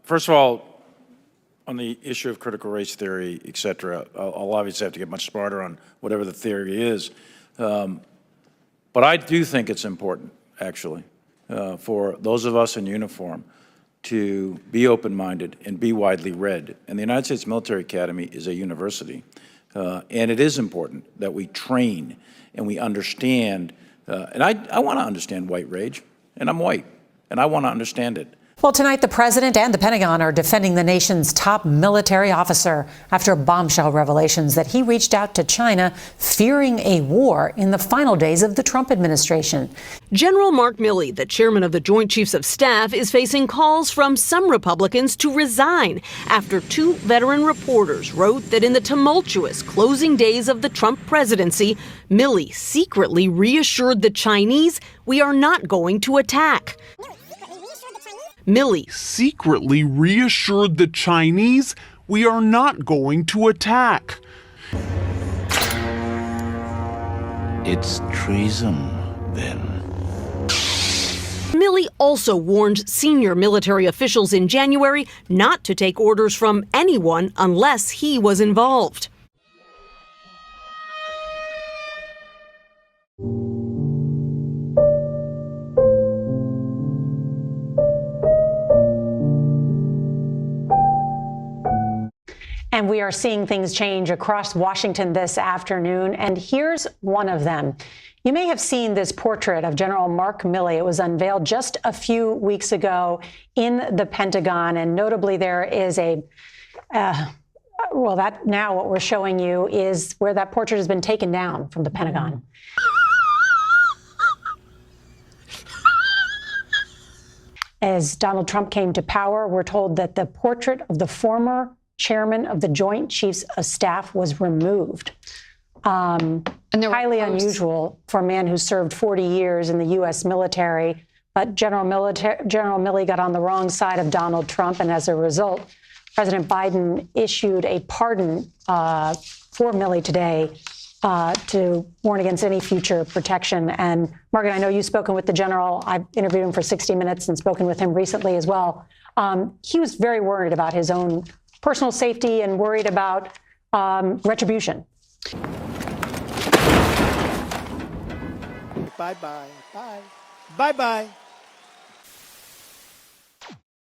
First of all, on the issue of critical race theory, et cetera, I'll obviously have to get much smarter on whatever the theory is. But I do think it's important, actually, for those of us in uniform to be open-minded and be widely read. And the United States Military Academy is a university. And it is important that we train and we understand. And I want to understand white rage, and I'm white, and I want to understand it. Well, tonight, the president and the Pentagon are defending the nation's top military officer after bombshell revelations that he reached out to China, fearing a war in the final days of the Trump administration. General Mark Milley, the chairman of the Joint Chiefs of Staff, is facing calls from some Republicans to resign after two veteran reporters wrote that in the tumultuous closing days of the Trump presidency, Milley secretly reassured the Chinese, "We are not going to attack." Milley secretly reassured the Chinese, "We are not going to attack." It's treason, then. Milley also warned senior military officials in January not to take orders from anyone unless he was involved. And we are seeing things change across Washington this afternoon. And here's one of them. You may have seen this portrait of General Mark Milley. It was unveiled just a few weeks ago in the Pentagon. And notably, there is that now what we're showing you is where that portrait has been taken down from the Pentagon. As Donald Trump came to power, we're told that the portrait of the former chairman of the Joint Chiefs of Staff was removed. Highly unusual for a man who served 40 years in the U.S. military. But General Milley got on the wrong side of Donald Trump, and as a result, President Biden issued a pardon for Milley today to warn against any future protection. And Margaret, I know you've spoken with the general. I've interviewed him for 60 Minutes and spoken with him recently as well. He was very worried about his own personal safety and worried about retribution. Bye-bye. Bye. Bye-bye.